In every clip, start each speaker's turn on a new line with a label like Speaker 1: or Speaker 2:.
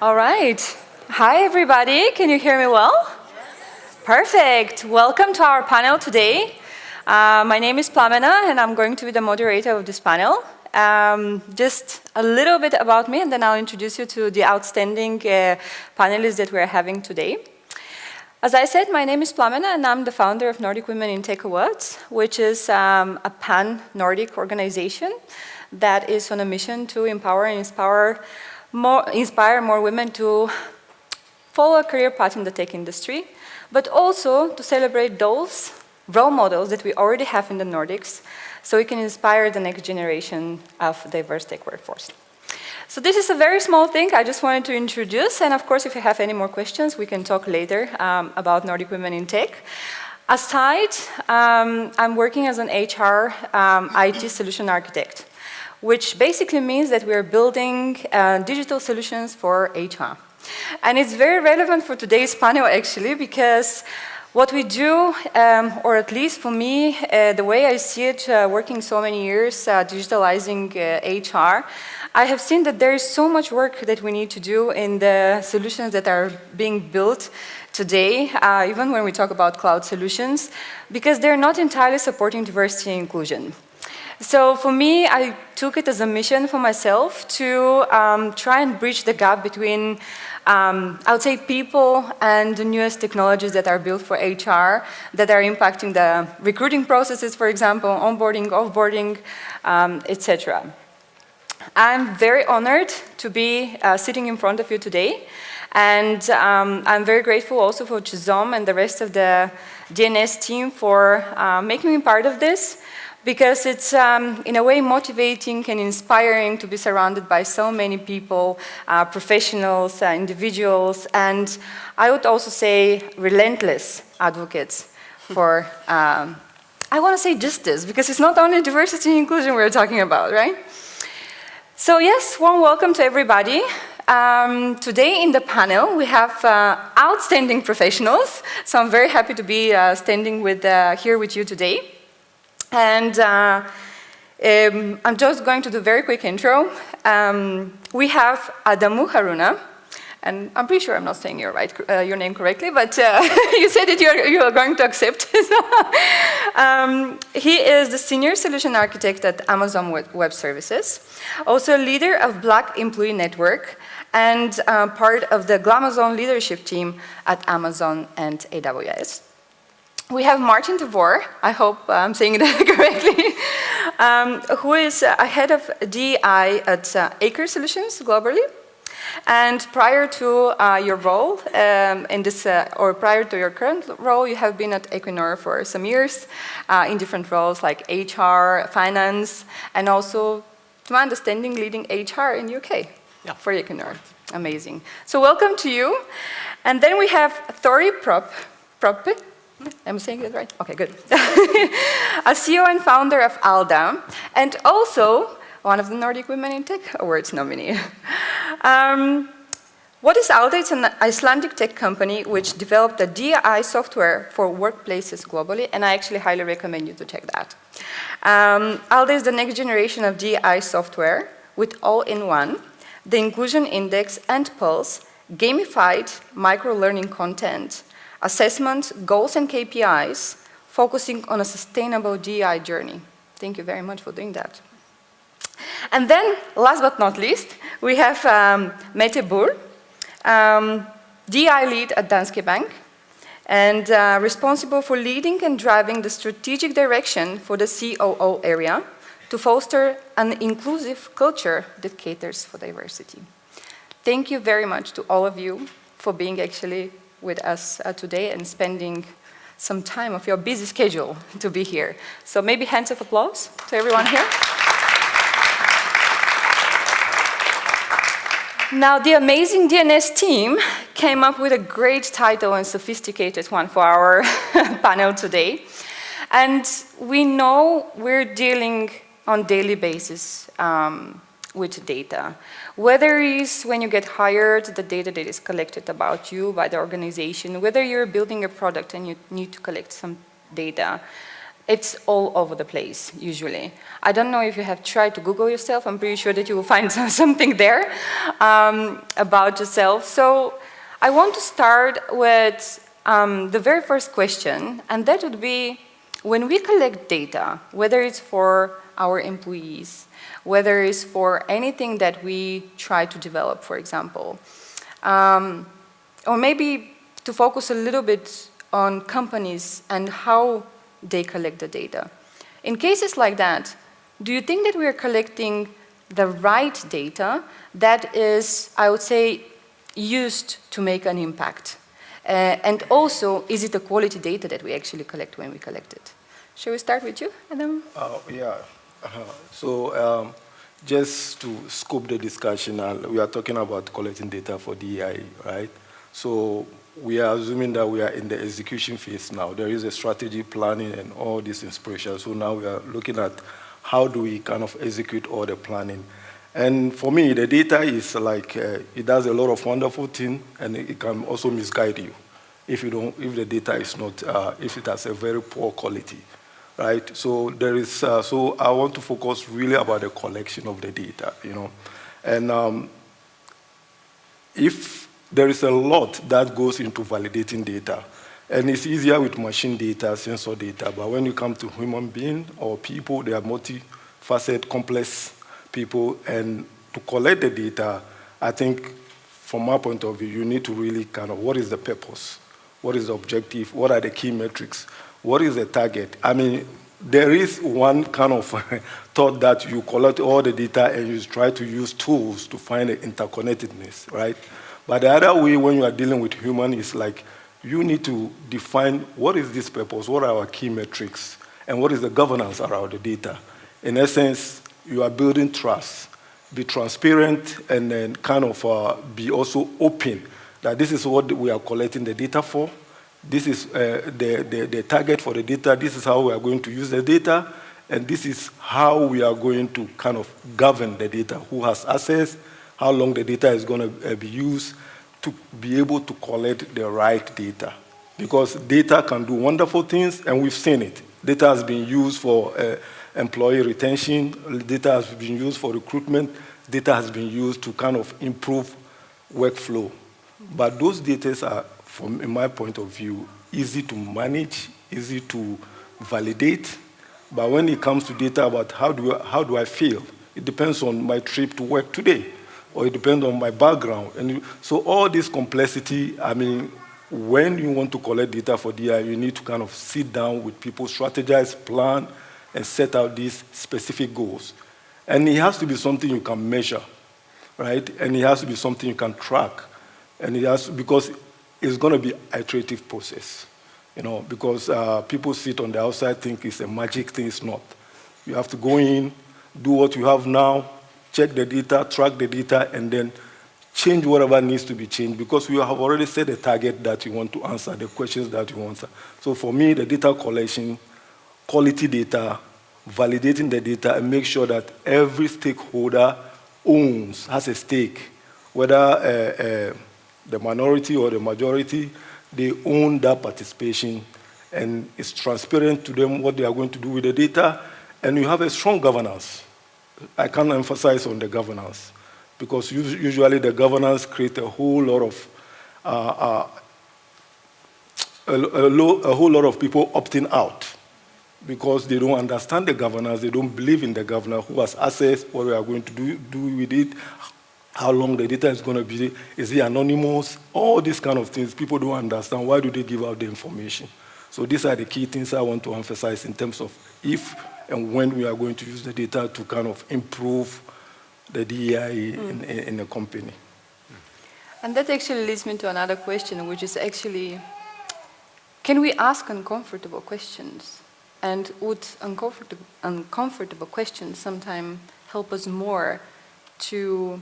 Speaker 1: All right. Hi, everybody. Can you hear me well? Yes. Perfect. Welcome to our panel today. My name is Plamena, and I'm going to be the moderator of this panel. Just a little bit about me, and then I'll introduce you to the outstanding panelists that we're having today. As I said, my name is Plamena, and I'm the founder of Nordic Women in Tech Awards, which is a pan-Nordic organization that is on a mission to empower and inspire more women to follow a career path in the tech industry, but also to celebrate those role models that we already have in the Nordics, so we can inspire the next generation of diverse tech workforce. So this is a very small thing I just wanted to introduce, and of course, if you have any more questions, we can talk later about Nordic Women in Tech. Aside, I'm working as an HR IT solution architect, which basically means that we are building digital solutions for HR. And it's very relevant for today's panel, actually, because what we do, or at least for me, the way I see it, working so many years, digitalizing HR, I have seen that there is so much work that we need to do in the solutions that are being built today, even when we talk about cloud solutions, because they're not entirely supporting diversity and inclusion. So for me, I took it as a mission for myself to try and bridge the gap between, I would say, people and the newest technologies that are built for HR that are impacting the recruiting processes, for example, onboarding, offboarding, etc. I'm very honored to be sitting in front of you today. And I'm very grateful also for Chizom and the rest of the DNS team for making me part of this, because it's, in a way, motivating and inspiring to be surrounded by so many people, professionals, individuals, and I would also say relentless advocates for, I want to say justice, because it's not only diversity and inclusion we're talking about, right? So yes, warm welcome to everybody. Today in the panel, we have outstanding professionals, so I'm very happy to be standing here with you today. And I'm just going to do a very quick intro. We have Adamu Haruna, and I'm pretty sure I'm not saying your name correctly, but you said that you are going to accept. He is the Senior Solution Architect at Amazon Web Services, also a leader of Black Employee Network, and part of the Glamazon leadership team at Amazon and AWS. We have Martin de Voer, I hope I'm saying that correctly, who is head of DI at Acre Solutions globally. And prior to your role or prior to your current role, you have been at Equinor for some years in different roles like HR, finance, and also, to my understanding, leading HR in UK for Equinor. Amazing. So welcome to you. And then we have Thori Proppe. Am I saying that right? Okay, good. A CEO and founder of Alda, and also one of the Nordic Women in Tech Awards nominee. What is Alda? It's an Icelandic tech company which developed the DI software for workplaces globally, and I actually highly recommend you to check that. Alda is the next generation of DI software with all-in-one, the Inclusion Index and Pulse, gamified micro-learning content, assessment, goals and KPIs, focusing on a sustainable DI journey. Thank you very much for doing that. And then, last but not least, we have Mette Buhr, DI lead at Danske Bank, and responsible for leading and driving the strategic direction for the COO area to foster an inclusive culture that caters for diversity. Thank you very much to all of you for being actually with us today and spending some time of your busy schedule to be here. So maybe hands of applause to everyone here. Now, the amazing DNS team came up with a great title and sophisticated one for our panel today. And we know we're dealing on a daily basis with data. Whether it's when you get hired, the data that is collected about you by the organization, whether you're building a product and you need to collect some data, it's all over the place, usually. I don't know if you have tried to Google yourself. I'm pretty sure that you will find something there about yourself. So I want to start with the very first question, and that would be, when we collect data, whether it's for our employees, whether it's for anything that we try to develop, for example, or maybe to focus a little bit on companies and how they collect the data. In cases like that, do you think that we are collecting the right data that is, I would say, used to make an impact? And also, is it a quality data that we actually collect when we collect it? Shall we start with you, Adam?
Speaker 2: Yeah. So just to scope the discussion, we are talking about collecting data for DEI, right? So we are assuming that we are in the execution phase now. There is a strategy, planning, and all this inspiration. So now we are looking at how do we kind of execute all the planning. And for me, the data is like, it does a lot of wonderful things, and it can also misguide you if the data is not, if it has a very poor quality, right? So there is, so I want to focus really about the collection of the data, you know. And if there is a lot that goes into validating data, and it's easier with machine data, sensor data, but when you come to human beings or people, they are multifaceted, complex people, and to collect the data, I think from my point of view, you need to really kind of, what is the purpose? What is the objective? What are the key metrics? What is the target? I mean, there is one kind of thought that you collect all the data and you try to use tools to find the interconnectedness, right? But the other way when you are dealing with human is like, you need to define what is this purpose, what are our key metrics, and what is the governance around the data. In essence, you are building trust. Be transparent and then kind of be also open that this is what we are collecting the data for. This is the target for the data. This is how we are going to use the data. And this is how we are going to kind of govern the data. Who has access, how long the data is going to be used to be able to collect the right data. Because data can do wonderful things, and we've seen it. Data has been used for employee retention. Data has been used for recruitment. Data has been used to kind of improve workflow. But those data are, from in my point of view, easy to manage, easy to validate. But when it comes to data about how do I feel, it depends on my trip to work today, or it depends on my background. And so all this complexity, I mean, when you want to collect data for DI, you need to kind of sit down with people, strategize, plan, and set out these specific goals. And it has to be something you can measure, right? And it has to be something you can track. And it has, because it's going to be an iterative process, you know, because people sit on the outside, think it's a magic thing. It's not. You have to go in, do what you have now, check the data, track the data, and then change whatever needs to be changed, because you have already set a target that you want to answer, the questions that you want to answer. So for me, the data collection, quality data, validating the data, and make sure that every stakeholder has a stake, whether the minority or the majority, they own that participation, and it's transparent to them what they are going to do with the data, and you have a strong governance. I can't emphasize on the governance, because usually the governance creates a whole lot of a whole lot of people opting out because they don't understand the governance, they don't believe in the governor who has access, what we are going to do with it, how long the data is going to be, is it anonymous, all these kind of things. People don't understand. Why do they give out the information? So these are the key things I want to emphasize in terms of if and when we are going to use the data to kind of improve the DEI in a company.
Speaker 1: And that actually leads me to another question, which is actually, can we ask uncomfortable questions? And would uncomfortable questions sometimes help us more to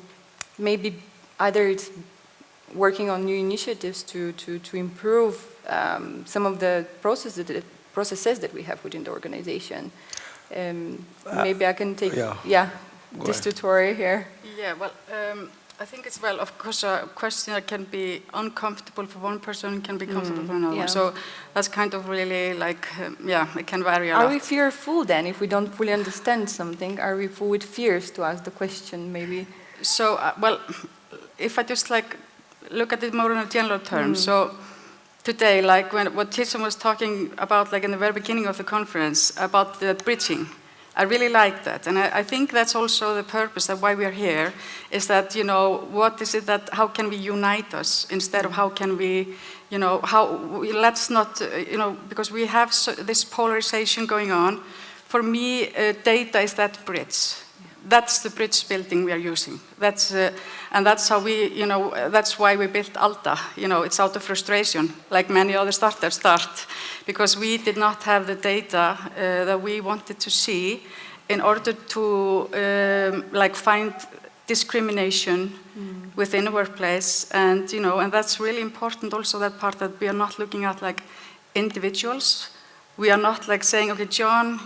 Speaker 1: maybe either it's working on new initiatives to improve some of the processes that we have within the organization? Maybe I can take this tutorial here.
Speaker 3: Yeah, well, I think it's, well, of course, a question that can be uncomfortable for one person can be comfortable for another one. So that's kind of really like, it can vary a lot.
Speaker 1: Are we fearful then if we don't fully understand something? Are we full with fears to ask the question maybe?
Speaker 3: So, well, if I just like look at it more in a general term, so today, like what Tisha was talking about, like in the very beginning of the conference, about the bridging, I really like that, and I think that's also the purpose of why we are here, is that, what is it that, how can we unite us instead of how can we, let's not, because we have this polarization going on. For me, data is that bridge. That's the bridge building we are using. And that's how we, that's why we built Alta. It's out of frustration, like many other startups start, because we did not have the data that we wanted to see in order to find discrimination within a workplace. And, and that's really important also, that part that we are not looking at like individuals. We are not like saying, okay, John,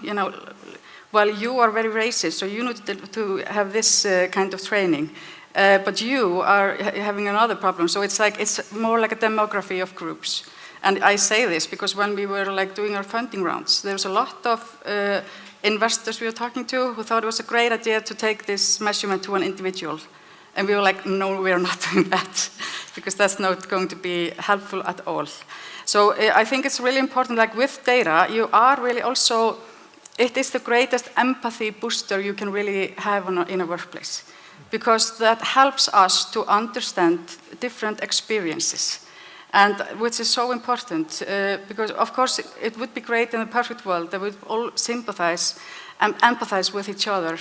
Speaker 3: well, you are very racist, so you need to have this kind of training. But you are having another problem. So it's more like a demography of groups. And I say this because when we were like doing our funding rounds, there was a lot of investors we were talking to who thought it was a great idea to take this measurement to an individual. And we were like, no, we are not doing that, because that's not going to be helpful at all. So I think it's really important, like with data, you are really also, it is the greatest empathy booster you can really have in a workplace, because that helps us to understand different experiences, and which is so important, because of course it would be great in a perfect world that we all sympathize and empathize with each other,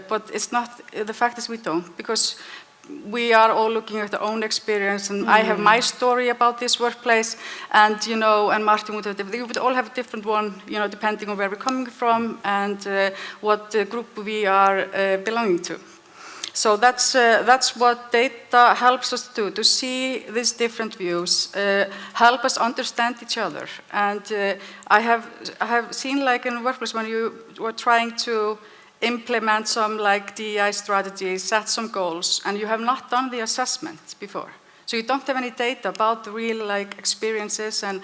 Speaker 3: but it's not, the fact is we don't, because we are all looking at our own experience, and I have my story about this workplace, and and Martin would have, we would all have a different one, depending on where we're coming from and what group we are belonging to. So that's what data helps us do, to see these different views, help us understand each other. And I have seen, like in a workplace, when you were trying to implement some like DEI strategies, set some goals, and you have not done the assessment before. So you don't have any data about the real like experiences and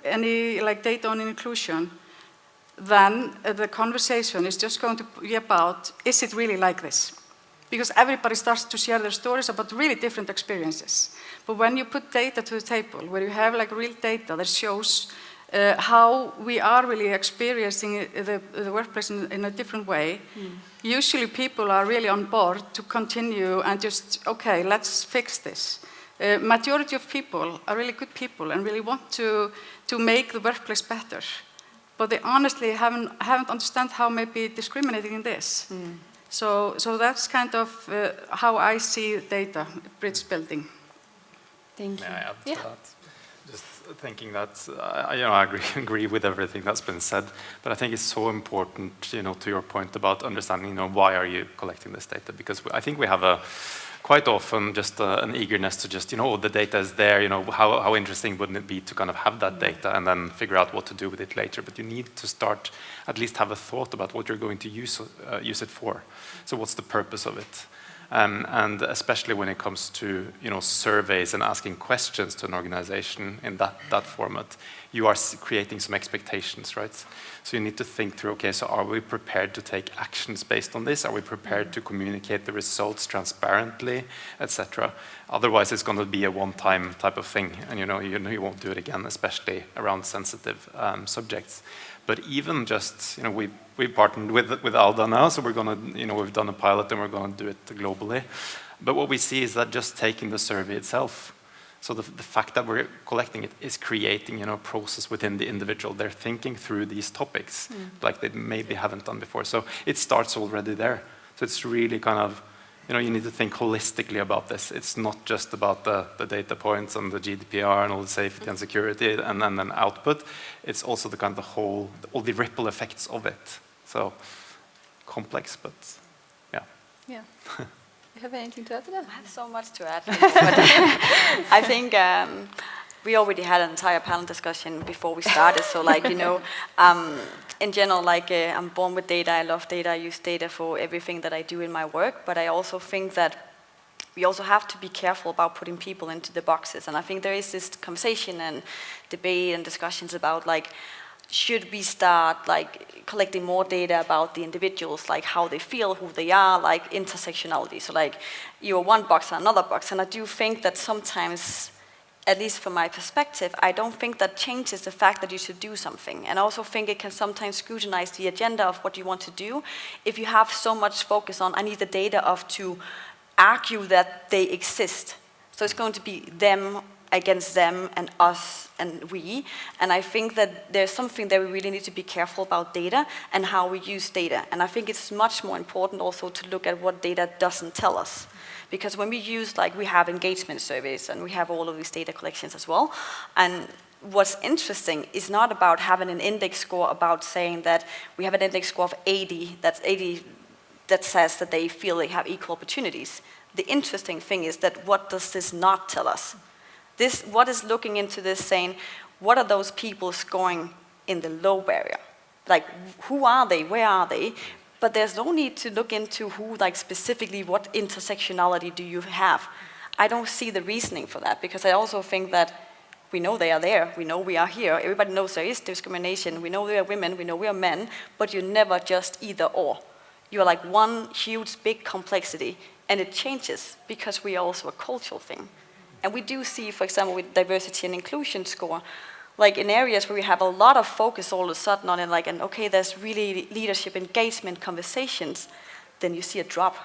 Speaker 3: any like data on inclusion. Then the conversation is just going to be about, is it really like this? Because everybody starts to share their stories about really different experiences. But when you put data to the table, where you have like real data that shows how we are really experiencing the workplace in a different way, usually people are really on board to continue and just, okay, let's fix this. Majority of people are really good people and really want to make the workplace better. But they honestly haven't understand how maybe discriminating in this. So that's kind of how I see data, bridge building.
Speaker 1: Thank you.
Speaker 4: May I add to that? Just thinking that, I agree with everything that's been said, but I think it's so important, to your point about understanding, why are you collecting this data? Because I think we have quite often just an eagerness to just, the data is there, how interesting wouldn't it be to kind of have that data and then figure out what to do with it later? But you need to start, at least have a thought about what you're going to use it for. So what's the purpose of it? And especially when it comes to surveys and asking questions to an organization in that format, you are creating some expectations, right? So you need to think through, okay, so are we prepared to take actions based on this? Are we prepared to communicate the results transparently, etc.? Otherwise, it's going to be a one-time type of thing, and you won't do it again, especially around sensitive subjects. But even just, we partnered with Alda now, so we're going to, we've done a pilot and we're going to do it globally. But what we see is that just taking the survey itself, so the fact that we're collecting it is creating, a process within the individual. They're thinking through these topics like they maybe haven't done before. So it starts already there. So it's really kind of, you need to think holistically about this. It's not just about the data points and the GDPR and all the safety and security and then output. It's also the kind of all the ripple effects of it. So complex, but yeah.
Speaker 1: Yeah. You have anything to add to that?
Speaker 5: I have so much to add. But I think we already had an entire panel discussion before we started. So in general, I'm born with data, I love data, I use data for everything that I do in my work, but I also think that we also have to be careful about putting people into the boxes. And I think there is this conversation and debate and discussions about like, should we start like collecting more data about the individuals, like how they feel, who they are, like intersectionality. So like you're one box or another box. And I do think that sometimes, at least from my perspective, I don't think that changes the fact that you should do something. And I also think it can sometimes scrutinize the agenda of what you want to do if you have so much focus on, I need the data of to argue that they exist. So it's going to be them against them and us and we. And I think that there's something that we really need to be careful about data and how we use data. And I think it's much more important also to look at what data doesn't tell us. Because when we use, like we have engagement surveys and we have all of these data collections as well. And what's interesting is not about having an index score about saying that we have an index score of 80, that's 80 that says that they feel they have equal opportunities. The interesting thing is that what does this not tell us? What is looking into this saying, what are those people scoring in the low barrier? Like, who are they? Where are they? But there's no need to look into who, like specifically, what intersectionality do you have? I don't see the reasoning for that, because I also think that we know they are there, we know we are here, everybody knows there is discrimination, we know we are women, we know we are men, but you're never just either or. You're like one huge, big complexity, and it changes because we are also a cultural thing. And we do see, for example, with diversity and inclusion score, like in areas where we have a lot of focus all of a sudden on it, like, and okay, there's really leadership engagement conversations, then you see a drop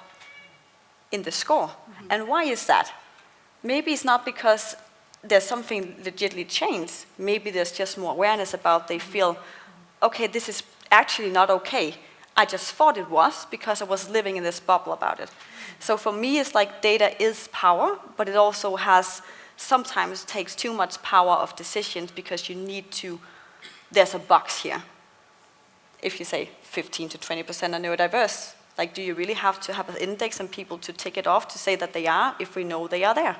Speaker 5: in the score. Mm-hmm. And why is that? Maybe it's not because there's something legitimately changed. Maybe there's just more awareness about they feel, okay, this is actually not okay. I just thought it was because I was living in this bubble about it. So for me, it's like data is power, but it also sometimes takes too much power of decisions because you need to, there's a box here. If you say 15 to 20% are neurodiverse, like do you really have to have an index and people to tick it off to say that they are if we know they are there?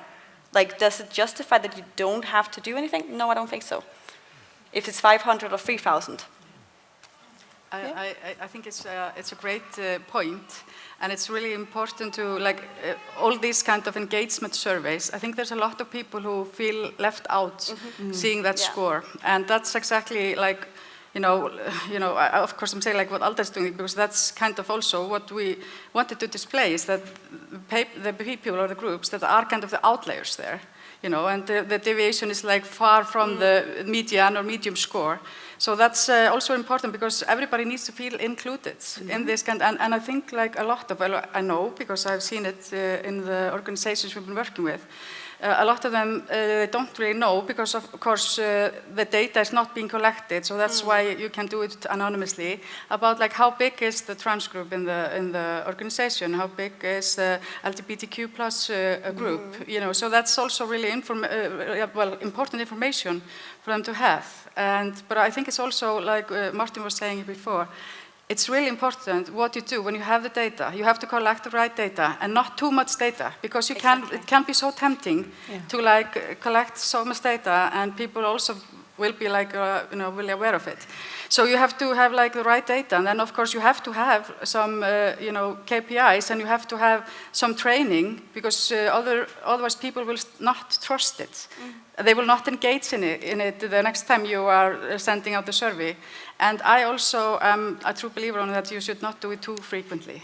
Speaker 5: Like does it justify that you don't have to do anything? No, I don't think so. If it's 500 or 3,000.
Speaker 3: I think it's a great point, and it's really important to all these kind of engagement surveys. I think there's a lot of people who feel left out seeing that score, and that's exactly like of course I'm saying like what Alda's doing, because that's kind of also what we wanted to display, is that the people or the groups that are kind of the outliers there, and the deviation is like far from the median or medium score. So that's also important because everybody needs to feel included in this kind, and I think like a lot of, I know because I've seen it in the organizations we've been working with, a lot of them they don't really know because of course the data is not being collected, so that's why you can do it anonymously, about like how big is the trans group in the organization, how big is the LGBTQ plus group, so that's also really important information for them to have. But I think it's also like Martin was saying before, it's really important what you do when you have the data. You have to collect the right data and not too much data, because it can be so tempting to like collect so much data, and people also will be like really aware of it. So you have to have like the right data, and then of course you have to have some KPIs, and you have to have some training, because otherwise people will not trust it. They will not engage in it the next time you are sending out the survey. And I also am a true believer on that you should not do it too frequently.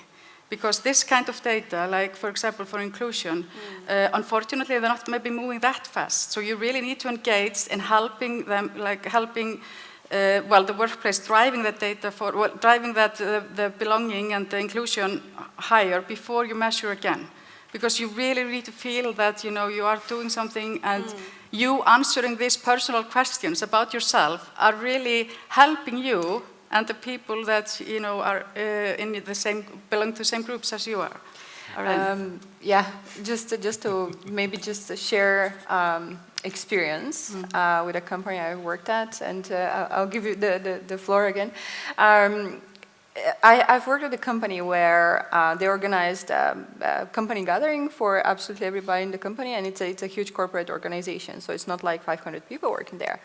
Speaker 3: Because this kind of data, like for example for inclusion, unfortunately they're not maybe moving that fast. So you really need to engage in helping them, like helping the workplace, driving that data driving that the belonging and the inclusion higher before you measure again. Because you really need to feel that you are doing something, and you answering these personal questions about yourself are really helping you and the people that are in the same, belong to the same groups as you are.
Speaker 1: Just to maybe just share experience with a company I worked at, and I'll give you the floor again. I've worked at a company where they organized a company gathering for absolutely everybody in the company, and it's a huge corporate organization, so it's not like 500 people working there.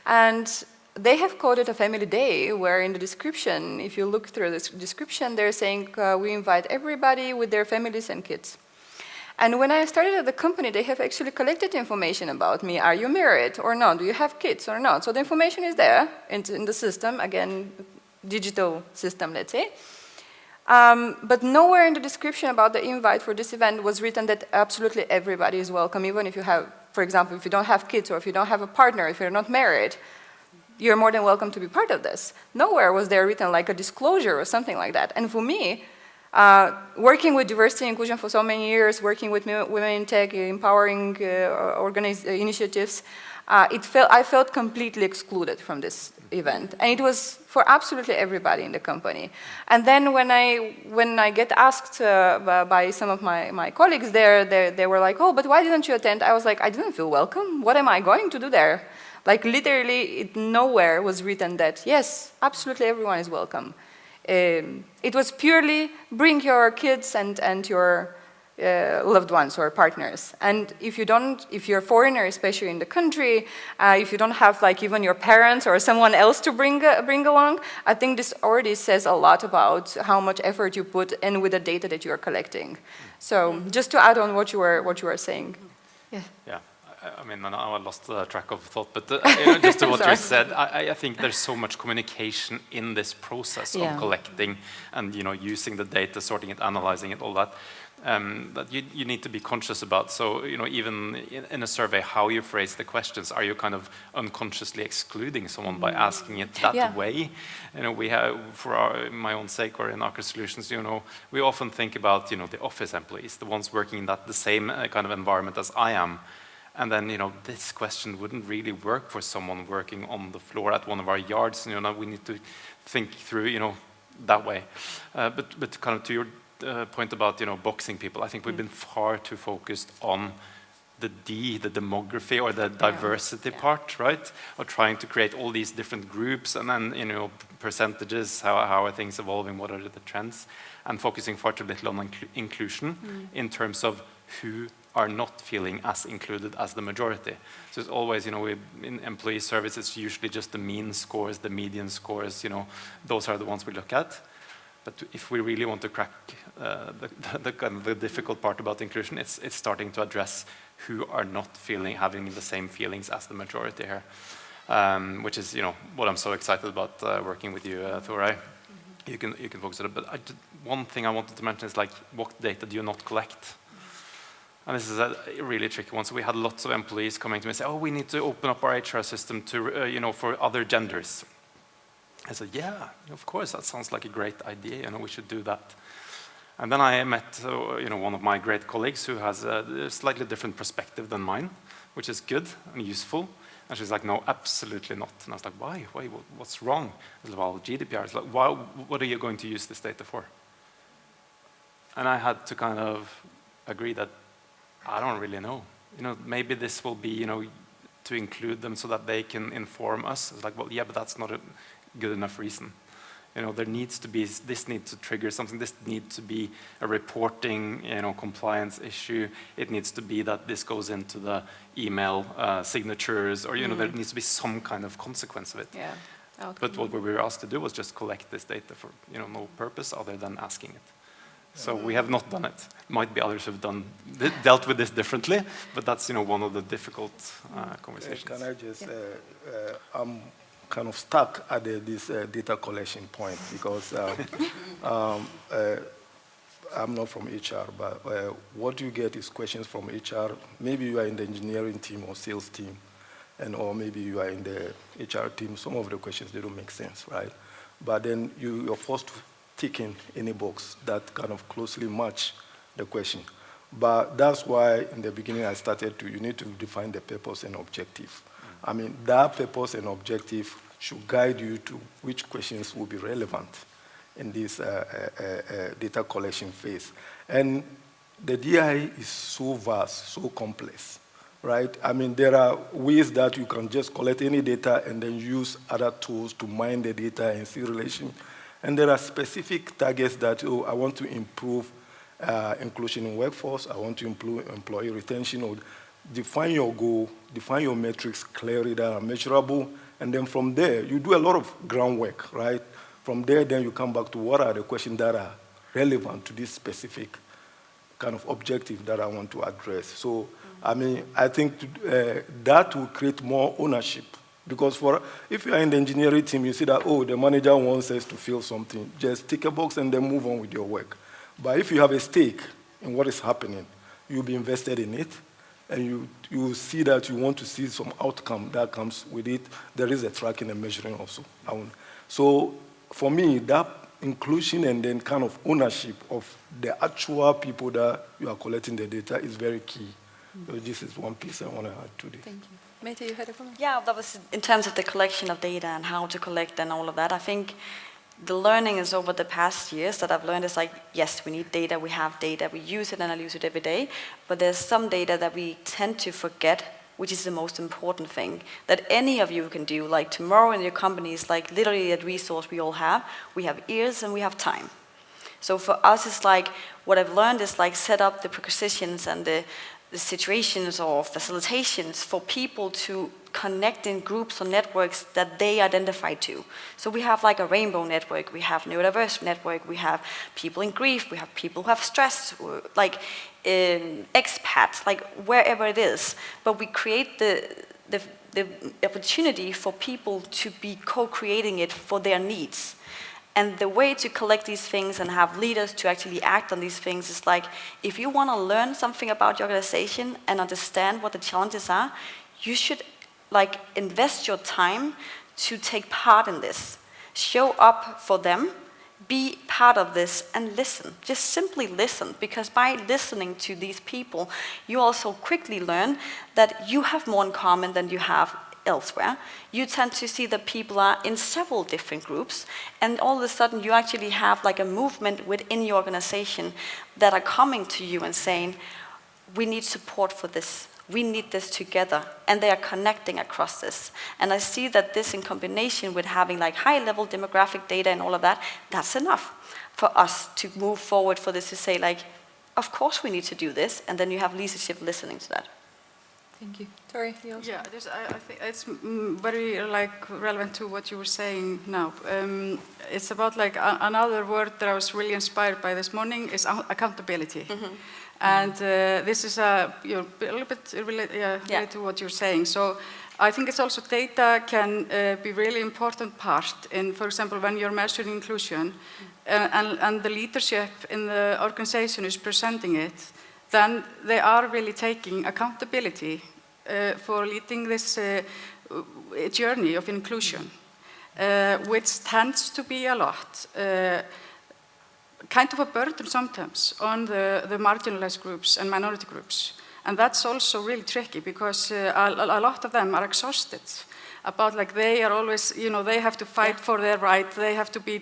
Speaker 1: And they have coded a family day where in the description, if you look through the description, they're saying we invite everybody with their families and kids. And when I started at the company, they have actually collected information about me. Are you married or not? Do you have kids or not? So the information is there in the system, again, digital system, let's say. But nowhere in the description about the invite for this event was written that absolutely everybody is welcome, even if you have, for example, if you don't have kids or if you don't have a partner, if you're not married, you're more than welcome to be part of this. Nowhere was there written like a disclosure or something like that. And for me, working with diversity and inclusion for so many years, working with women in tech, empowering initiatives, I felt completely excluded from this event. And it was for absolutely everybody in the company. And then when I get asked by some of my colleagues there, they were like, oh, but why didn't you attend? I was like, I didn't feel welcome. What am I going to do there? Like literally, nowhere was written that, yes, absolutely everyone is welcome. It was purely bring your kids and your loved ones or partners. And if you're a foreigner, especially in the country, if you don't have like even your parents or someone else to bring along, I think this already says a lot about how much effort you put in with the data that you are collecting. So just to add on what you were saying.
Speaker 4: Yeah. I mean, now I lost track of thought, but just to what you said, I think there's so much communication in this process of collecting and using the data, sorting it, analyzing it, all that, that you need to be conscious about. So even in a survey, how you phrase the questions, are you kind of unconsciously excluding someone by asking it that way? We have, for my own sake or in Aker Solutions, we often think about the office employees, the ones working in the same kind of environment as I am. And then, this question wouldn't really work for someone working on the floor at one of our yards. We need to think through, that way. But kind of to your point about, boxing people, I think we've been far too focused on the demography or the diversity part, right? Or trying to create all these different groups and then, percentages, how are things evolving, what are the trends, and focusing far too little on inclusion in terms of who are not feeling as included as the majority. So it's always, in employee service, it's usually just the mean scores, the median scores, those are the ones we look at. But if we really want to crack the difficult part about inclusion, it's starting to address who are not having the same feelings as the majority here, which is, what I'm so excited about working with you, Thorei. You can focus on it. But one thing I wanted to mention is like, what data do you not collect? And this is a really tricky one. So we had lots of employees coming to me and say, oh, we need to open up our HR system to, for other genders. I said, yeah, of course, that sounds like a great idea. We should do that. And then I met, one of my great colleagues who has a slightly different perspective than mine, which is good and useful. And she's like, no, absolutely not. And I was like, why? What's wrong? I was like, well, GDPR. It's like, what are you going to use this data for? And I had to kind of agree that I don't really know. Maybe this will be, to include them so that they can inform us. It's like, well, yeah, but that's not a good enough reason. There needs to be, this needs to trigger something. This needs to be a reporting, compliance issue. It needs to be that this goes into the email signatures, or, there needs to be some kind of consequence of it.
Speaker 1: Yeah.
Speaker 4: But what we were asked to do was just collect this data for, no purpose other than asking it. So we have not done it. Might be others have dealt with this differently, but that's one of the difficult conversations.
Speaker 2: Can I just? I'm kind of stuck at this data collection point because I'm not from HR, but what you get is questions from HR. Maybe you are in the engineering team or sales team, or maybe you are in the HR team. Some of the questions, they don't make sense, right? But then you're forced to tick in any box that kind of closely match the question. But that's why in the beginning I started you need to define the purpose and objective. I mean, that purpose and objective should guide you to which questions will be relevant in this data collection phase. And the DI is so vast, so complex, right? I mean, there are ways that you can just collect any data and then use other tools to mine the data and see relation. And there are specific targets that, I want to improve inclusion in workforce, I want to improve employee retention, or define your goal, define your metrics clearly that are measurable, and then from there, you do a lot of groundwork, right? From there, then you come back to what are the questions that are relevant to this specific kind of objective that I want to address. So, I mean, I think that will create more ownership. Because if you are in the engineering team, you see that, oh, the manager wants us to fill something. Just tick a box and then move on with your work. But if you have a stake in what is happening, you'll be invested in it, and you will see that you want to see some outcome that comes with it. There is a tracking and measuring also. So for me, that inclusion and then kind of ownership of the actual people that you are collecting the data is very key. So this is one piece I want to add to this.
Speaker 1: Thank you. Mette, you had a comment?
Speaker 5: Yeah, that was in terms of the collection of data and how to collect and all of that. I think the learning is over the past years that I've learned is like, yes, we need data, we have data, we use it and I use it every day, but there's some data that we tend to forget, which is the most important thing that any of you can do. Like tomorrow in your company is like literally a resource we all have. We have ears and we have time. So for us, it's like, what I've learned is like set up the prerequisitions and the situations or facilitations for people to connect in groups or networks that they identify to. So we have like a rainbow network, we have neurodiverse network, we have people in grief, we have people who have stress, like expats, like wherever it is. But we create the opportunity for people to be co-creating it for their needs. And the way to collect these things and have leaders to actually act on these things is like, if you want to learn something about your organization and understand what the challenges are, you should like invest your time to take part in this. Show up for them, be part of this, and listen. Just simply listen, because by listening to these people, you also quickly learn that you have more in common than you have elsewhere. You tend to see that people are in several different groups, and all of a sudden you actually have like a movement within your organization that are coming to you and saying, we need support for this. We need this together, and they are connecting across this. And I see that this in combination with having like high-level demographic data and all of that, that's enough for us to move forward for this to say like, of course we need to do this, and then you have leadership listening to that.
Speaker 1: Thank you. Tori, you also?
Speaker 3: Yeah, I think it's very like relevant to what you were saying now. It's about like another word that I was really inspired by this morning is accountability. Mm-hmm. And this is a little bit related to what you're saying. So I think it's also data can be really important part in, for example, when you're measuring inclusion and the leadership in the organization is presenting it, then they are really taking accountability for leading this journey of inclusion, which tends to be a lot, kind of a burden sometimes on the marginalized groups and minority groups. And that's also really tricky because a lot of them are exhausted about like they are always, they have to fight for their right, they have to be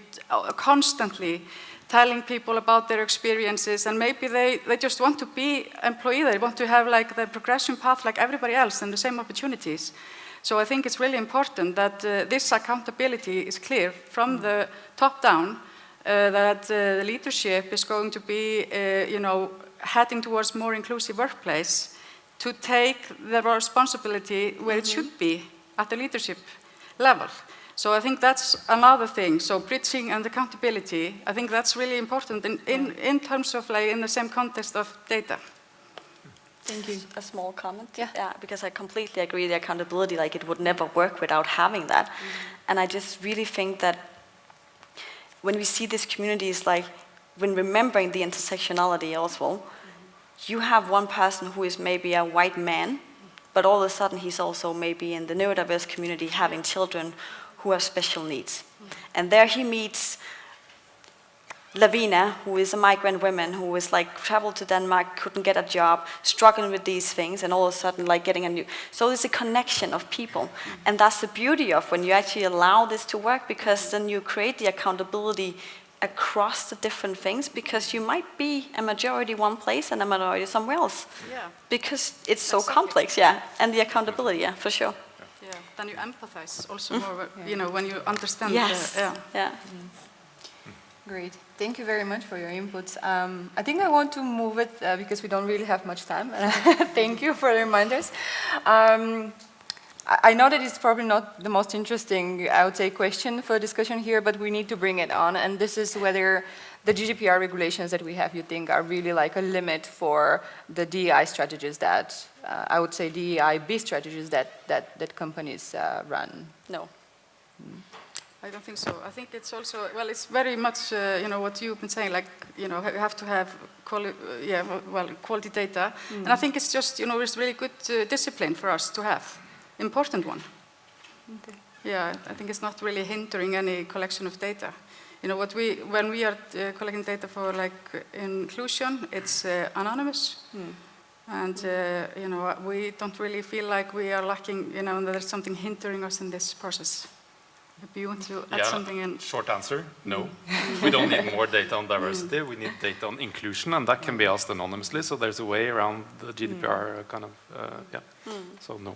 Speaker 3: constantly telling people about their experiences, and maybe they just want to be employee, they want to have like the progression path like everybody else and the same opportunities. So I think it's really important that this accountability is clear from the top down, that the leadership is going to be, heading towards more inclusive workplace to take the responsibility where it should be at the leadership level. So I think that's another thing. So bridging and accountability, I think that's really important in terms of like in the same context of data.
Speaker 5: Thank you. A small comment.
Speaker 1: Yeah.
Speaker 5: Because I completely agree. The accountability, like it would never work without having that. Mm-hmm. And I just really think that when we see these communities, like when remembering the intersectionality also, you have one person who is maybe a white man, but all of a sudden he's also maybe in the neurodiverse community having children who have special needs. And there he meets Lavina, who is a migrant woman who is like traveled to Denmark, couldn't get a job, struggling with these things, and all of a sudden like getting a new. So there's a connection of people. And that's the beauty of when you actually allow this to work, because then you create the accountability across the different things, because you might be a majority one place and a minority somewhere else. Yeah. Because it's so complex, and the accountability, for sure.
Speaker 3: Yeah, then you empathize also more, when you understand.
Speaker 5: Yes.
Speaker 1: Great. Thank you very much for your inputs. I think I want to move it because we don't really have much time. Thank you for the reminders. I know that it's probably not the most interesting, I would say, question for discussion here, but we need to bring it on. And this is whether the GDPR regulations that we have, you think, are really like a limit for the DEI strategies that, I would say DEI-B strategies that companies run?
Speaker 5: No.
Speaker 3: I don't think so. I think it's also, well, it's very much, what you've been saying, like, you have to have quality data. And I think it's just, it's really good discipline for us to have, important one.
Speaker 1: Okay.
Speaker 3: Yeah, I think it's not really hindering any collection of data. When we are collecting data for like inclusion, it's anonymous. And, we don't really feel like we are lacking, that there's something hindering us in this process. If you want to add something in.
Speaker 4: Short answer, no. We don't need more data on diversity, we need data on inclusion, and that can be asked anonymously, so there's a way around the GDPR kind of, so no.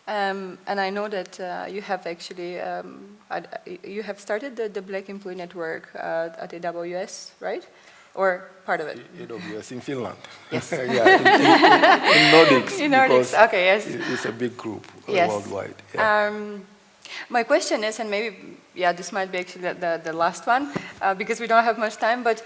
Speaker 1: And I know that you have actually, you have started the Black Employee Network at AWS, right? Or part of it?
Speaker 2: AWS in Finland.
Speaker 1: Yes.
Speaker 2: in Nordics.
Speaker 1: In Nordics, okay, yes.
Speaker 2: It's a big group
Speaker 1: yes.
Speaker 2: worldwide. Yeah.
Speaker 1: My question is, and maybe, this might be actually the last one, because we don't have much time, but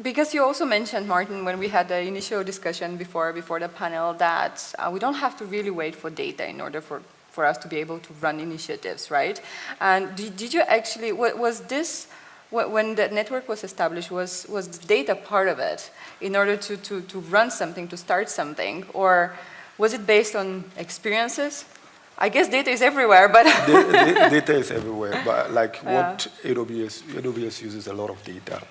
Speaker 1: because you also mentioned, Martin, when we had the initial discussion before the panel, that we don't have to really wait for data in order for us to be able to run initiatives, right? And did you actually, was this, when the network was established, was data part of it in order to run something, to start something, or was it based on experiences? I guess data is everywhere, but
Speaker 2: data is everywhere. But like what AWS uses a lot of data,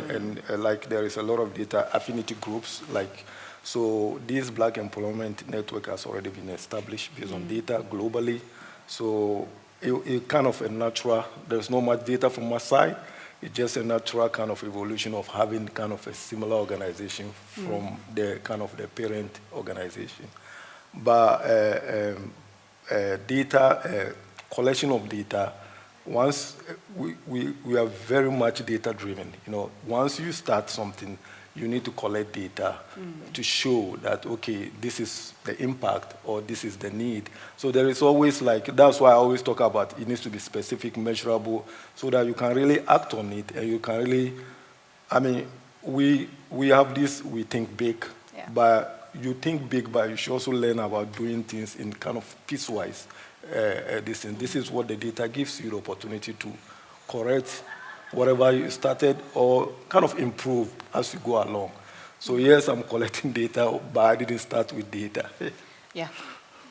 Speaker 2: and like there is a lot of data affinity groups. Like so, this Black Employment Network has already been established based on data globally. So it kind of a natural. There's no much data from my side. It's just a natural kind of evolution of having kind of a similar organization from the kind of the parent organization, but. Collection of data, once we are very much data driven. Once you start something, you need to collect data to show that, okay, this is the impact or this is the need. So there is always that's why I always talk about it needs to be specific, measurable, so that you can really act on it and you can really, we have this, we think big, but you think big, but you should also learn about doing things in kind of piecewise. This is what the data gives you the opportunity to correct whatever you started or kind of improve as you go along. So yes, I'm collecting data, but I didn't start with data.
Speaker 1: Yeah.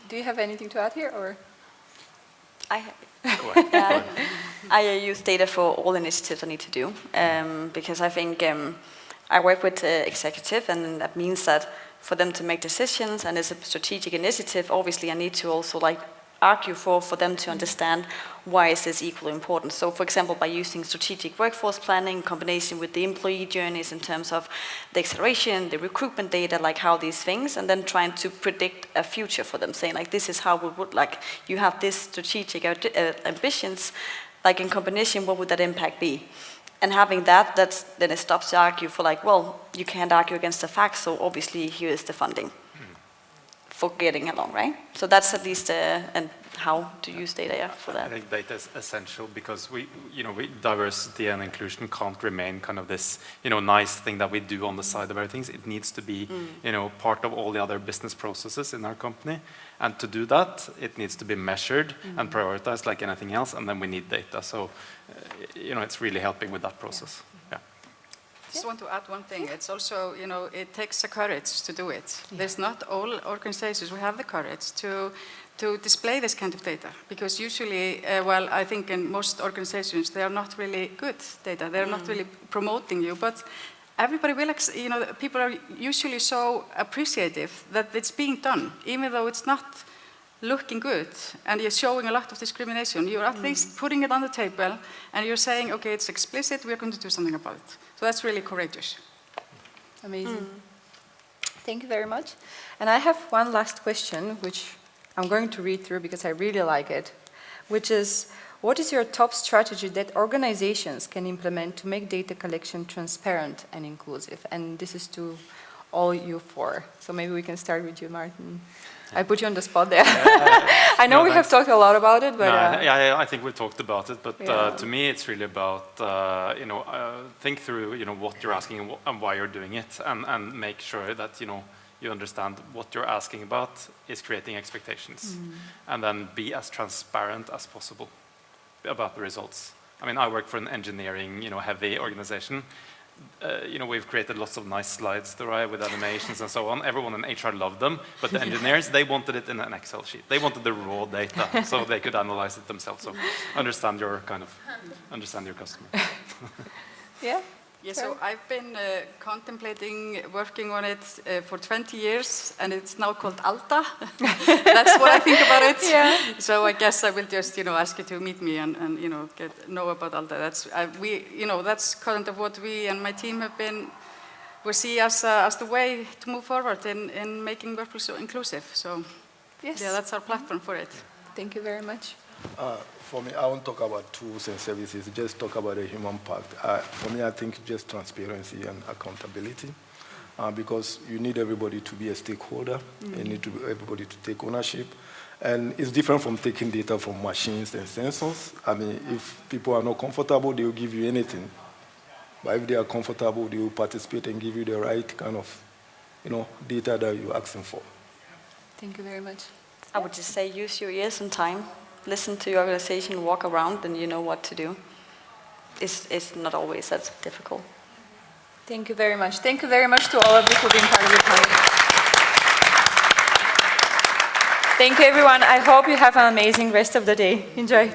Speaker 1: Do you have anything to add here, or?
Speaker 5: I use data for all initiatives I need to do, because I think I work with executive, and that means that for them to make decisions, and it's a strategic initiative, obviously I need to also argue for them to understand why is this equally important. So for example, by using strategic workforce planning in combination with the employee journeys in terms of the acceleration, the recruitment data, how these things, and then trying to predict a future for them, saying this is how we would you have this strategic ambitions, in combination, what would that impact be? And having that, then it stops to argue for you can't argue against the facts, so obviously here is the funding for getting along, right? So that's at least and how to use data for that.
Speaker 4: I think data is essential because diversity and inclusion can't remain kind of this, nice thing that we do on the side of everything. It needs to be, part of all the other business processes in our company. And to do that, it needs to be measured and prioritized like anything else, and then we need data. So, it's really helping with that process. Yeah.
Speaker 3: I just want to add one thing. It's also, it takes the courage to do it. There's not all organizations who have the courage to display this kind of data, because usually, I think in most organizations, they are not really good data. They're not really promoting you, but everybody will, people are usually so appreciative that it's being done, even though it's not looking good, and you're showing a lot of discrimination. You're at least putting it on the table, and you're saying, okay, it's explicit, we're going to do something about it. So that's really courageous.
Speaker 1: Amazing. Thank you very much. And I have one last question, which I'm going to read through because I really like it, which is, what is your top strategy that organizations can implement to make data collection transparent and inclusive? And this is to all you four. So maybe we can start with you, Martin. I put you on the spot there. I know
Speaker 4: No,
Speaker 1: we have
Speaker 4: thanks.
Speaker 1: talked a lot about it, but
Speaker 4: yeah, I think we talked about it, but
Speaker 1: Yeah.
Speaker 4: to me it's really about think through what you're asking and why you're doing it, and make sure that you understand what you're asking about is creating expectations, and then be as transparent as possible about the results. I mean, I work for an engineering heavy organization. We've created lots of nice slides with animations and so on. Everyone in HR loved them, but the engineers, they wanted it in an Excel sheet. They wanted the raw data so they could analyze it themselves. So understand your customer.
Speaker 1: yeah.
Speaker 3: Yeah, so I've been contemplating working on it for 20 years, and it's now called Alta. That's what I think about it.
Speaker 1: Yeah.
Speaker 3: So I guess I will just, ask you to meet me and know about Alta. That's kind of what we and my team we see as the way to move forward in making workplace so inclusive. So
Speaker 1: Yes.
Speaker 3: yeah, that's our platform for it.
Speaker 1: Thank you very much.
Speaker 2: For me, I won't talk about tools and services, just talk about the human part. For me, I think just transparency and accountability, because you need everybody to be a stakeholder. You need everybody to take ownership. And it's different from taking data from machines and sensors. I mean, if people are not comfortable, they will give you anything. But if they are comfortable, they will participate and give you the right kind of, data that you're asking for.
Speaker 1: Thank you very much.
Speaker 5: I would just say use your ears and time. Listen to your organization, walk around, and you know what to do. It's not always that difficult.
Speaker 1: Thank you very much. Thank you very much to all of you for being part of the panel. Thank you, everyone. I hope you have an amazing rest of the day. Enjoy.